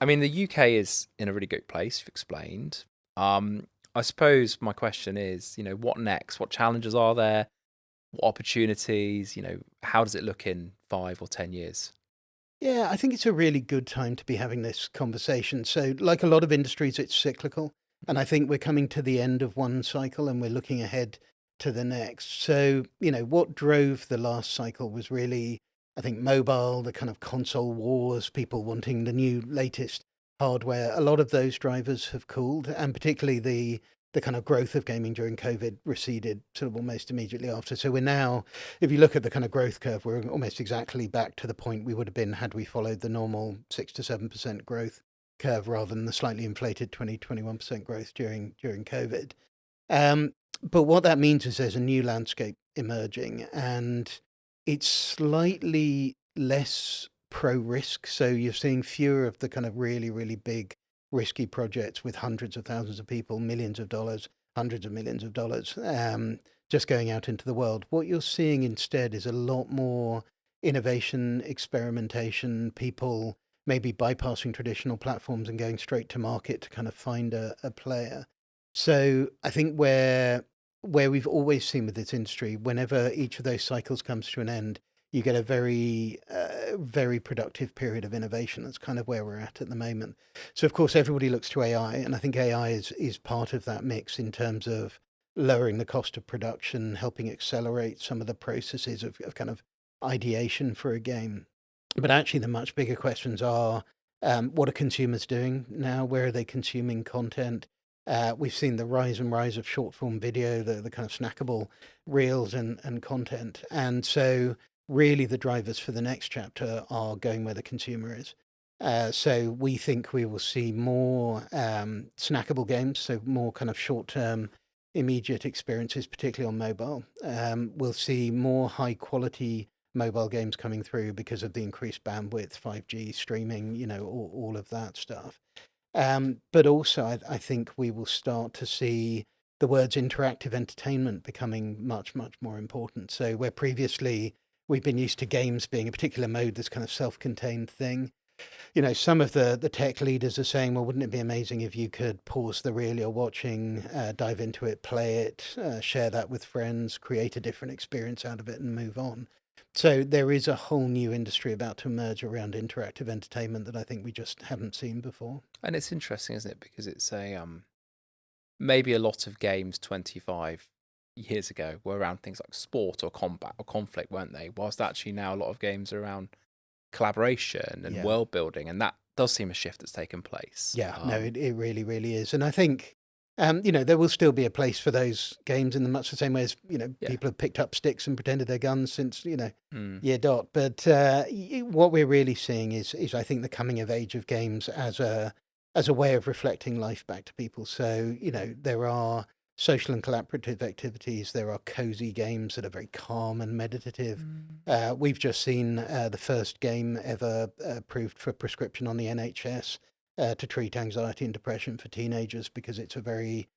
mean, the UK is in a really good place, you've explained. I suppose my question is, what next? What challenges are there? What opportunities? How does it look in 5 or 10 years? Yeah, I think it's a really good time to be having this conversation. So, like a lot of industries, it's cyclical. And I think we're coming to the end of one cycle and we're looking ahead to the next. So, what drove the last cycle was really, I think, mobile, the kind of console wars, people wanting the new latest hardware. A lot of those drivers have cooled, and particularly the kind of growth of gaming during COVID receded sort of almost immediately after. So we're now, if you look at the kind of growth curve, we're almost exactly back to the point we would have been had we followed the normal 6 to 7% growth curve rather than the slightly inflated 20-21% growth during COVID. Um, but what that means is there's a new landscape emerging, and it's slightly less pro risk. So you're seeing fewer of the kind of really, really big risky projects with hundreds of thousands of people, millions of dollars, hundreds of millions of dollars, just going out into the world. What you're seeing instead is a lot more innovation, experimentation, people maybe bypassing traditional platforms and going straight to market to kind of find a player. So I think where we've always seen with this industry, whenever each of those cycles comes to an end, you get a very productive period of innovation. That's kind of where we're at the moment. So of course everybody looks to AI, and I think AI is part of that mix in terms of lowering the cost of production, helping accelerate some of the processes of kind of ideation for a game. But actually, the much bigger questions are, what are consumers doing now? Where are they consuming content? We've seen the rise and rise of short form video, the kind of snackable reels and content. And so, really, the drivers for the next chapter are going where the consumer is. So, we think we will see more snackable games, so more kind of short term, immediate experiences, particularly on mobile. We'll see more high quality mobile games coming through because of the increased bandwidth, 5G streaming, all of that stuff. But also, I think we will start to see the words interactive entertainment becoming much, much more important. So, where previously we've been used to games being a particular mode, this kind of self contained thing, some of the tech leaders are saying, well, wouldn't it be amazing if you could pause the reel you're watching, dive into it, play it, share that with friends, create a different experience out of it, and move on. So there is a whole new industry about to emerge around interactive entertainment that I think we just haven't seen before. And it's interesting, isn't it? Because it's maybe a lot of games 25 years ago were around things like sport or combat or conflict, weren't they? Whilst actually now a lot of games are around collaboration and Yeah. world building, and that does seem a shift that's taken place. Yeah, no, it really, really is. And I think, there will still be a place for those games in the much the same way as, Yeah. people have picked up sticks and pretended they're guns since, Mm. year dot. But what we're really seeing is I think the coming of age of games as a way of reflecting life back to people. So, there are social and collaborative activities. There are cozy games that are very calm and meditative. Mm. We've just seen the first game ever approved for prescription on the NHS to treat anxiety and depression for teenagers because it's a very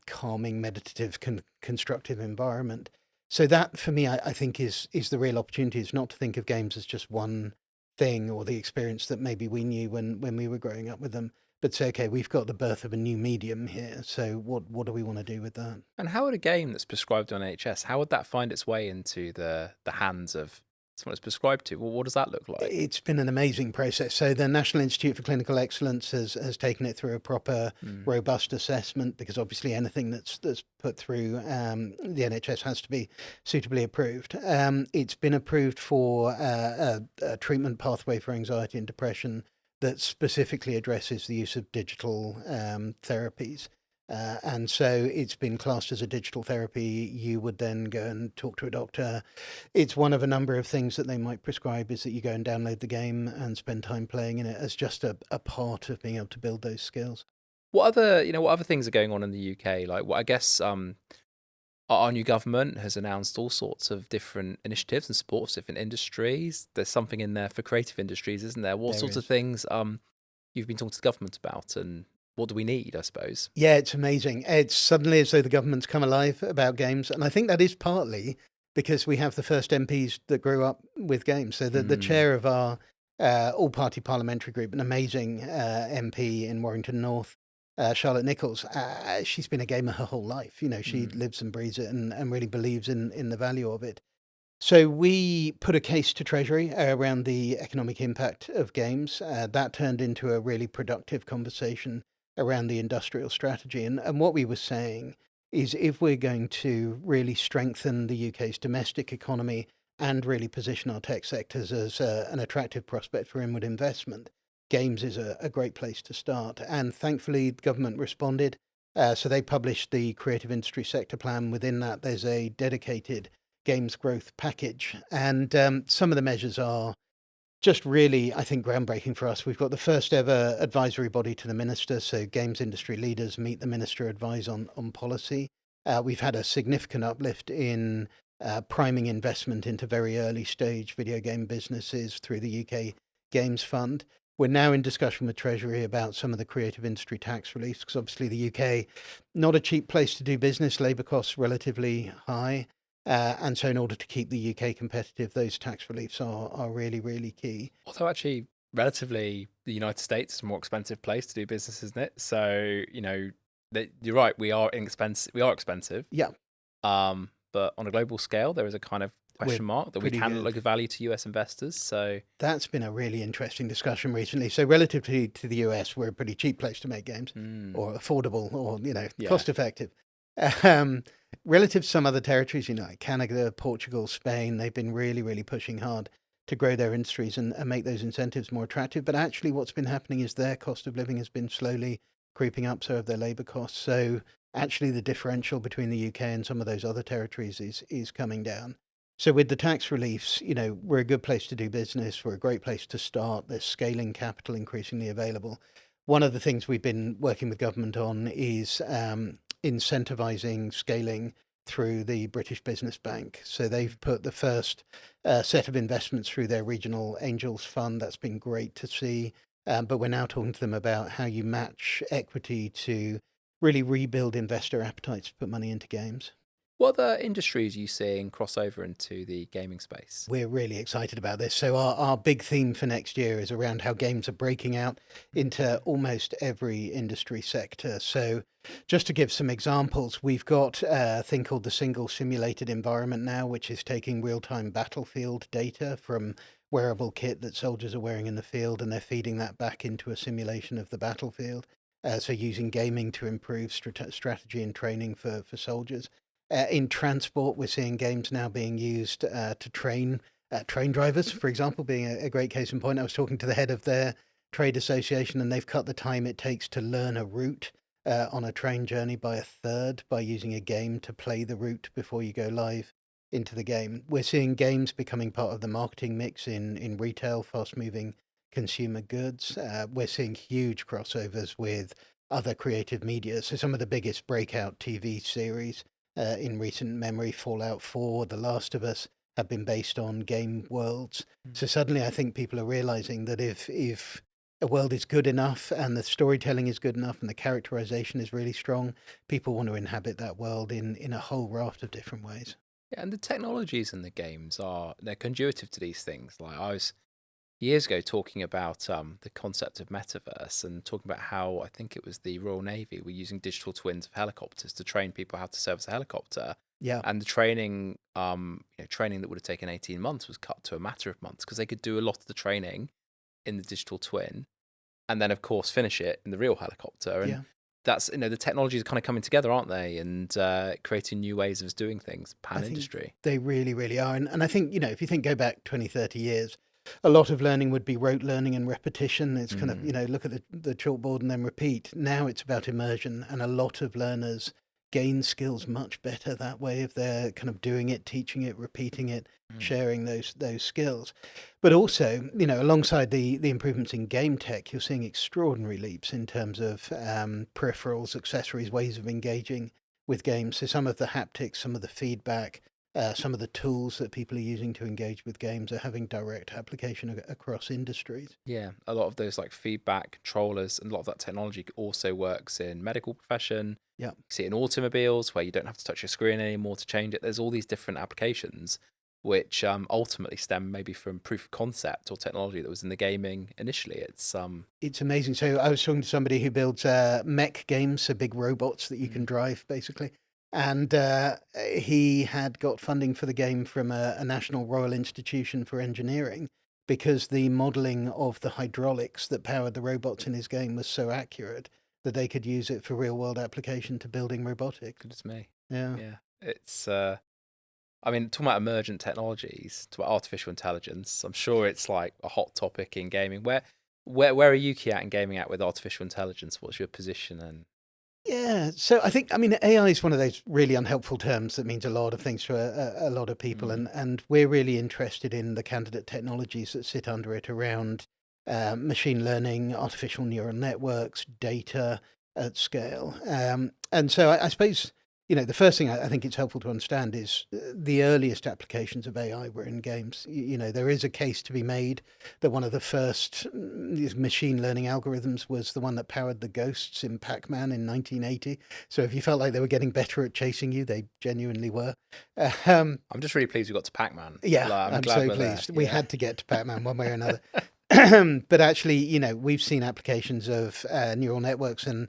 calming, meditative, constructive environment. So that, for me, I think is the real opportunity. Is not to think of games as just one thing or the experience that maybe we knew when we were growing up with them, but say, okay, we've got the birth of a new medium here. So what do we want to do with that? And how would a game that's prescribed on NHS, how would that find its way into the hands of someone it's prescribed to? Well, what does that look like? It's been an amazing process. So the National Institute for Clinical Excellence has taken it through a proper, Mm. robust assessment because obviously anything that's put through the NHS has to be suitably approved. It's been approved for a treatment pathway for anxiety and depression that specifically addresses the use of digital therapies. And so it's been classed as a digital therapy. You would then go and talk to a doctor. It's one of a number of things that they might prescribe is that you go and download the game and spend time playing in it as just a part of being able to build those skills. What other things are going on in the UK? Like, what I guess our new government has announced all sorts of different initiatives and supports different industries. There's something in there for creative industries, isn't there? What There sorts of is. things you've been talking to the government about, and what do we need? I suppose. Yeah, it's amazing. It's suddenly as though the government's come alive about games. And I think that is partly because we have the first MPs that grew up with games. So the Mm. chair of our all-party parliamentary group, an amazing MP in Warrington North, Charlotte Nichols. She's been a gamer her whole life. She lives and breathes it and really believes in the value of it. So we put a case to Treasury around the economic impact of games. That turned into a really productive conversation around the industrial strategy. And what we were saying is if we're going to really strengthen the UK's domestic economy and really position our tech sectors as an attractive prospect for inward investment, games is a great place to start. And thankfully, the government responded. So they published the Creative Industry Sector Plan. Within that, there's a dedicated games growth package. And some of the measures are just really, I think, groundbreaking for us. We've got the first ever advisory body to the minister. So games industry leaders meet the minister, advise on policy. We've had a significant uplift in priming investment into very early stage video game businesses through the UK Games Fund. We're now in discussion with Treasury about some of the creative industry tax reliefs, because obviously the UK, not a cheap place to do business, labour costs relatively high. And so in order to keep the UK competitive, those tax reliefs are really, really key. Although actually, relatively, the United States is a more expensive place to do business, isn't it? So, you're right, we are inexpensive. We are expensive. Yeah, But on a global scale, there is a kind of we're question mark that we pretty can good. look at value to US investors. So That's been a really interesting discussion recently. So relative to the US, we're a pretty cheap place to make games, or affordable, or yeah. cost effective. Um, Relative to some other territories, like Canada, Portugal, Spain, they've been really, really pushing hard to grow their industries and make those incentives more attractive. But actually, what's been happening is their cost of living has been slowly creeping up, so have their labour costs. So actually, the differential between the UK and some of those other territories is coming down. So with the tax reliefs, we're a good place to do business. We're a great place to start. There's scaling capital increasingly available. One of the things we've been working with government on is incentivizing scaling through the British Business Bank. So they've put the first set of investments through their regional angels fund. That's been great to see. But we're now talking to them about how you match equity to really rebuild investor appetites to put money into games. What other industries are you seeing cross over into the gaming space? We're really excited about this. So our big theme for next year is around how games are breaking out into almost every industry sector. So just to give some examples, we've got a thing called the single simulated environment now, which is taking real-time battlefield data from wearable kit that soldiers are wearing in the field, and they're feeding that back into a simulation of the battlefield. So using gaming to improve strategy and training for soldiers. In transport, we're seeing games now being used to train train drivers, for example, being a great case in point. I was talking to the head of their trade association, and they've cut the time it takes to learn a route on a train journey by a third by using a game to play the route before you go live into the game. We're seeing games becoming part of the marketing mix in retail, fast-moving consumer goods. We're seeing huge crossovers with other creative media. So some of the biggest breakout TV series in recent memory, Fallout 4, The Last of Us, have been based on game worlds. So suddenly I think people are realizing that if a world is good enough and the storytelling is good enough and the characterization is really strong, people want to inhabit that world in a whole raft of different ways. Yeah, and the technologies in the games they're conducive to these things. Like I was years ago talking about the concept of metaverse and talking about how I think it was the Royal Navy were using digital twins of helicopters to train people how to service a helicopter. Yeah, And the training, training that would have taken 18 months was cut to a matter of months because they could do a lot of the training in the digital twin and then, of course, finish it in the real helicopter. And yeah. that's, the technologies are kind of coming together, aren't they? And creating new ways of doing things, I pan think industry. they really, really are. And I think, if you go back 20, 30 years, a lot of learning would be rote learning and repetition. It's kind of, look at the chalkboard and then repeat. Now it's about immersion, and a lot of learners gain skills much better that way if they're kind of doing it, teaching it, repeating it, sharing those skills. But also, alongside the improvements in game tech, you're seeing extraordinary leaps in terms of peripherals, accessories, ways of engaging with games. So some of the haptics, some of the feedback, some of the tools that people are using to engage with games are having direct application across industries. Yeah, a lot of those like feedback controllers and a lot of that technology also works in medical profession. Yeah. You see it in automobiles where you don't have to touch your screen anymore to change it. There's all these different applications. which ultimately stem maybe from proof of concept or technology that was in the gaming initially. It's amazing. So I was talking to somebody who builds mech games, so big robots that you can drive, basically. And he had got funding for the game from a National Royal Institution for Engineering because the modeling of the hydraulics that powered the robots in his game was so accurate that they could use it for real world application to building robotics. goodness me. Yeah. Yeah, it's. I mean, talking about emergent technologies, talking about artificial intelligence, I'm sure it's like a hot topic in gaming. Where are Ukie at in gaming at with artificial intelligence? What's your position? And Yeah, so I mean, AI is one of those really unhelpful terms that means a lot of things to a lot of people, and we're really interested in the candidate technologies that sit under it around machine learning, artificial neural networks, data at scale. And so I suppose, the first thing I think it's helpful to understand is the earliest applications of AI were in games. There is a case to be made that one of the first these machine learning algorithms was the one that powered the ghosts in Pac-Man in 1980. So if you felt like they were getting better at chasing you, they genuinely were. Um, I'm just really pleased we got to Pac-Man. yeah, Like, I'm I'm glad so we're there. pleased. We Yeah. had to get to Pac-Man one way or another. But actually, we've seen applications of neural networks and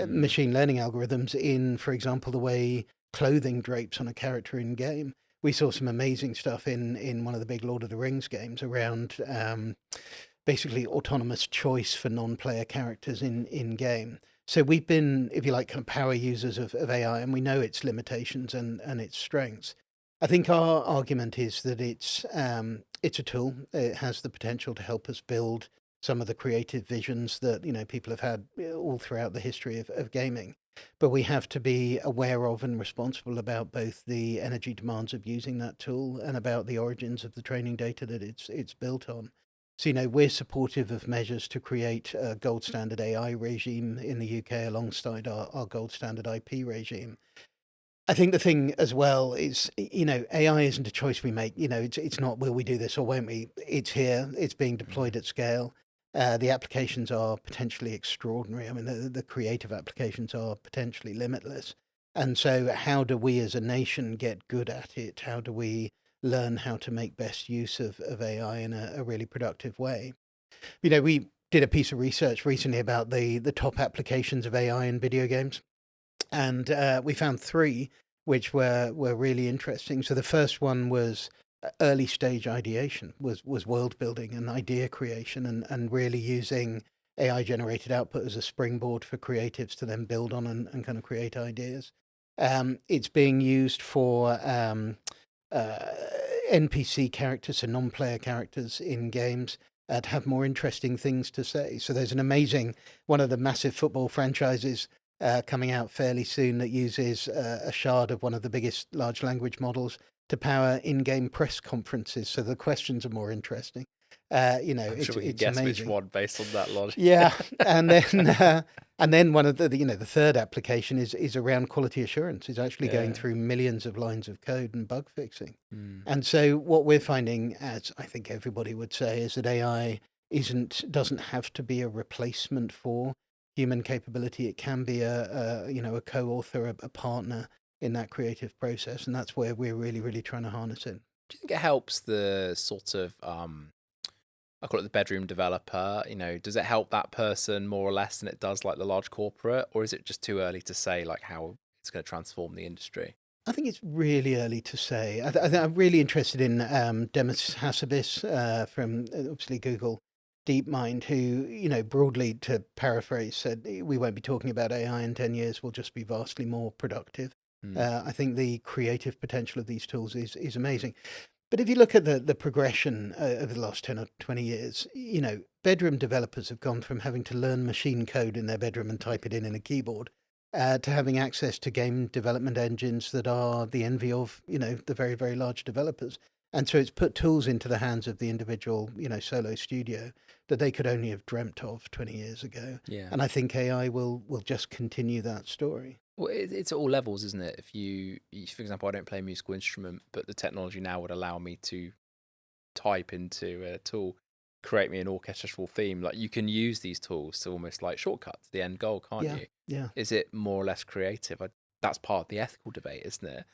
machine learning algorithms in, for example, the way clothing drapes on a character in game. We saw some amazing stuff in one of the big Lord of the Rings games around basically autonomous choice for non-player characters in game. So we've been, if you like, kind of power users of AI, and we know its limitations and its strengths. I think our argument is that it's a tool. It has the potential to help us build some of the creative visions that people have had all throughout the history of gaming. But we have to be aware of and responsible about both the energy demands of using that tool and about the origins of the training data that it's built on. So, we're supportive of measures to create a gold standard AI regime in the UK alongside our gold standard IP regime. I think the thing as well is, AI isn't a choice we make. It's not will we do this or won't we? It's here. It's being deployed at scale. The applications are potentially extraordinary. I mean, the creative applications are potentially limitless. And so, how do we as a nation get good at it? How do we learn how to make best use of AI in a really productive way? We did a piece of research recently about the top applications of AI in video games, and we found three which were really interesting. So the first one was early stage ideation, was world building and idea creation, and really using AI generated output as a springboard for creatives to then build on and kind of create ideas. It's being used for uh, NPC characters, so non-player characters in games, to have more interesting things to say. So there's an amazing one of the massive football franchises coming out fairly soon that uses a shard of one of the biggest large language models to power in-game press conferences, so the questions are more interesting. I'm sure we can It's guess which amazing. one based on that logic. Yeah, and then one of the third application is around quality assurance. Is actually going Yeah. through millions of lines of code and bug fixing. Mm. And so what we're finding, as I think everybody would say, is that AI doesn't have to be a replacement for human capability. It can be a co-author, a partner in that creative process, and that's where we're really, really trying to harness it. Do you think it helps the sort of I call it the bedroom developer? Does it help that person more or less than it does like the large corporate, or is it just too early to say like how it's going to transform the industry? I think it's really early to say. I'm really interested in Demis Hassabis from obviously Google DeepMind, who, broadly to paraphrase, said we won't be talking about AI in 10 years. We'll just be vastly more productive. Mm. I think the creative potential of these tools is amazing. But if you look at the progression over the last 10 or 20 years, bedroom developers have gone from having to learn machine code in their bedroom and type it in a keyboard to having access to game development engines that are the envy of, the very, very large developers. And so it's put tools into the hands of the individual, solo studio that they could only have dreamt of 20 years ago. Yeah. And I think AI will just continue that story. Well, it's at all levels, isn't it? For example, I don't play a musical instrument, but the technology now would allow me to type into a tool, create me an orchestral theme. Like you can use these tools to almost like shortcut to the end goal, can't Yeah, you? yeah. Is it more or less creative? That's part of the ethical debate, isn't it?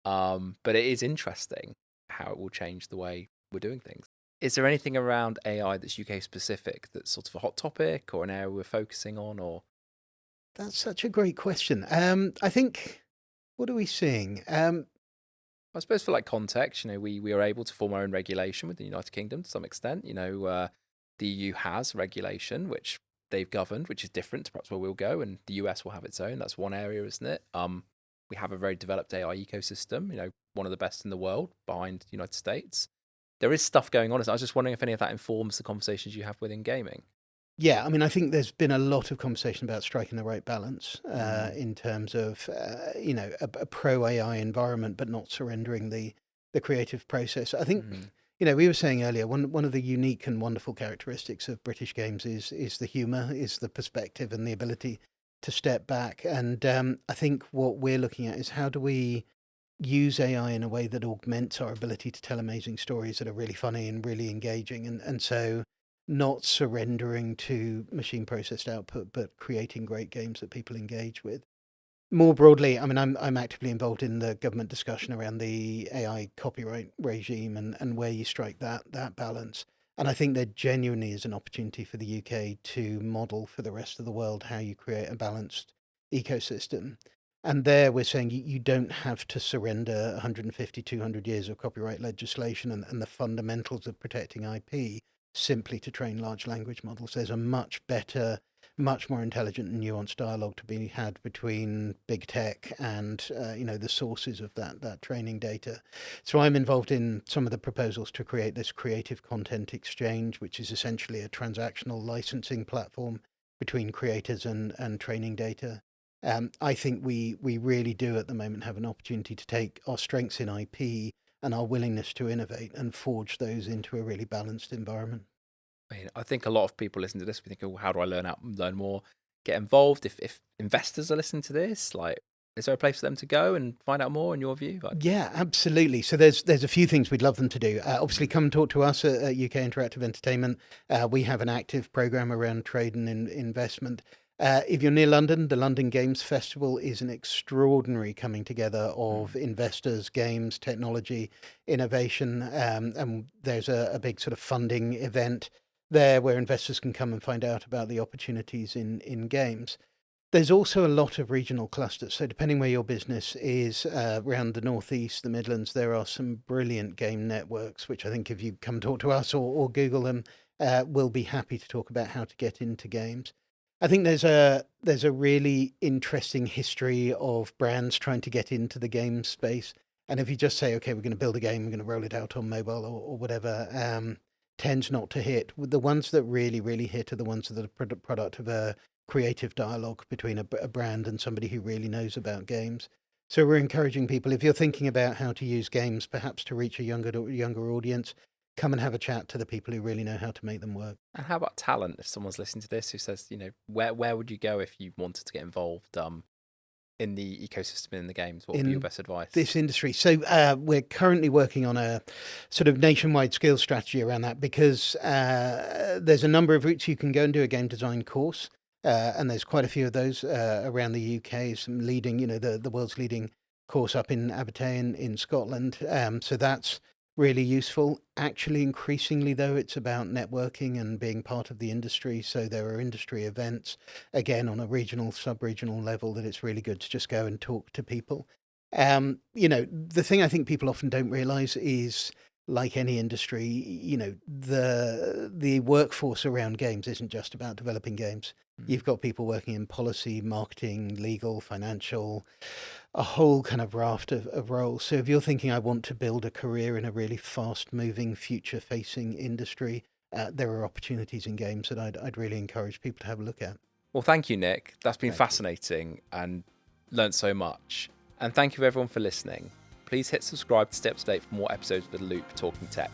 But it is interesting how it will change the way we're doing things. Is there anything around AI that's UK specific that's sort of a hot topic or an area we're focusing on? Or That's such a great question. I think, what are we seeing? I suppose for like context, we are able to form our own regulation with the United Kingdom to some extent. The EU has regulation which they've governed, which is different to perhaps where we'll go, and the US will have its own. That's one area, isn't it? We have a very developed AI ecosystem, one of the best in the world behind the United States. There is stuff going on. I was just wondering if any of that informs the conversations you have within gaming. Yeah, I mean, I think there's been a lot of conversation about striking the right balance in terms of, a pro AI environment, but not surrendering the creative process. I think, we were saying earlier, one of the unique and wonderful characteristics of British games is the humour, is the perspective, and the ability to step back. And I think what we're looking at is how do we use AI in a way that augments our ability to tell amazing stories that are really funny and really engaging, and so not surrendering to machine processed output, but creating great games that people engage with. More broadly, I mean, I'm actively involved in the government discussion around the AI copyright regime and where you strike that balance. And I think there genuinely is an opportunity for the UK to model for the rest of the world how you create a balanced ecosystem. And there we're saying you don't have to surrender 150, 200 years of copyright legislation and the fundamentals of protecting IP simply to train large language models. There's a much better, much more intelligent and nuanced dialogue to be had between big tech and the sources of that training data. So I'm involved in some of the proposals to create this creative content exchange, which is essentially a transactional licensing platform between creators and training data. I think we really do at the moment have an opportunity to take our strengths in IP and our willingness to innovate and forge those into a really balanced environment. I think a lot of people listen to this, we think, oh, how do I learn more, get involved? If investors are listening to this, like, is there a place for them to go and find out more in your view? Yeah, absolutely. So there's a few things we'd love them to do. Obviously, come and talk to us at UK Interactive Entertainment. We have an active program around trade and investment. If you're near London, the London Games Festival is an extraordinary coming together of investors, games, technology, innovation. And there's a big sort of funding event there where investors can come and find out about the opportunities in games. There's also a lot of regional clusters. So depending where your business is, around the Northeast, the Midlands, there are some brilliant game networks, which I think if you come talk to us or Google them, we'll be happy to talk about how to get into games. I think there's a really interesting history of brands trying to get into the game space. And if you just say, okay, we're going to build a game, we're going to roll it out on mobile or whatever, tends not to hit. The ones that really, really hit are the ones that are the product of a creative dialogue between a brand and somebody who really knows about games. So we're encouraging people, if you're thinking about how to use games, perhaps to reach a younger audience, come and have a chat to the people who really know how to make them work. And how about talent? If someone's listening to this who says, where would you go if you wanted to get involved in the ecosystem in the games? What would be your best advice? This industry. So we're currently working on a sort of nationwide skills strategy around that because there's a number of routes you can go and do a game design course. And there's quite a few of those around the UK, some leading, the world's leading course up in Aberdeen in Scotland. So that's really useful. Actually, increasingly, though, it's about networking and being part of the industry. So there are industry events, again, on a regional, sub-regional level that it's really good to just go and talk to people. The thing I think people often don't realize is, like any industry, the workforce around games isn't just about developing games. You've got people working in policy, marketing, legal, financial, a whole kind of raft of roles. So if you're thinking, I want to build a career in a really fast moving, future facing industry, there are opportunities in games that I'd really encourage people to have a look at. Well, thank you, Nick. That's been fascinating and learnt so much. And thank you everyone for listening. Please hit subscribe to stay up to date for more episodes of The Loop Talking Tech.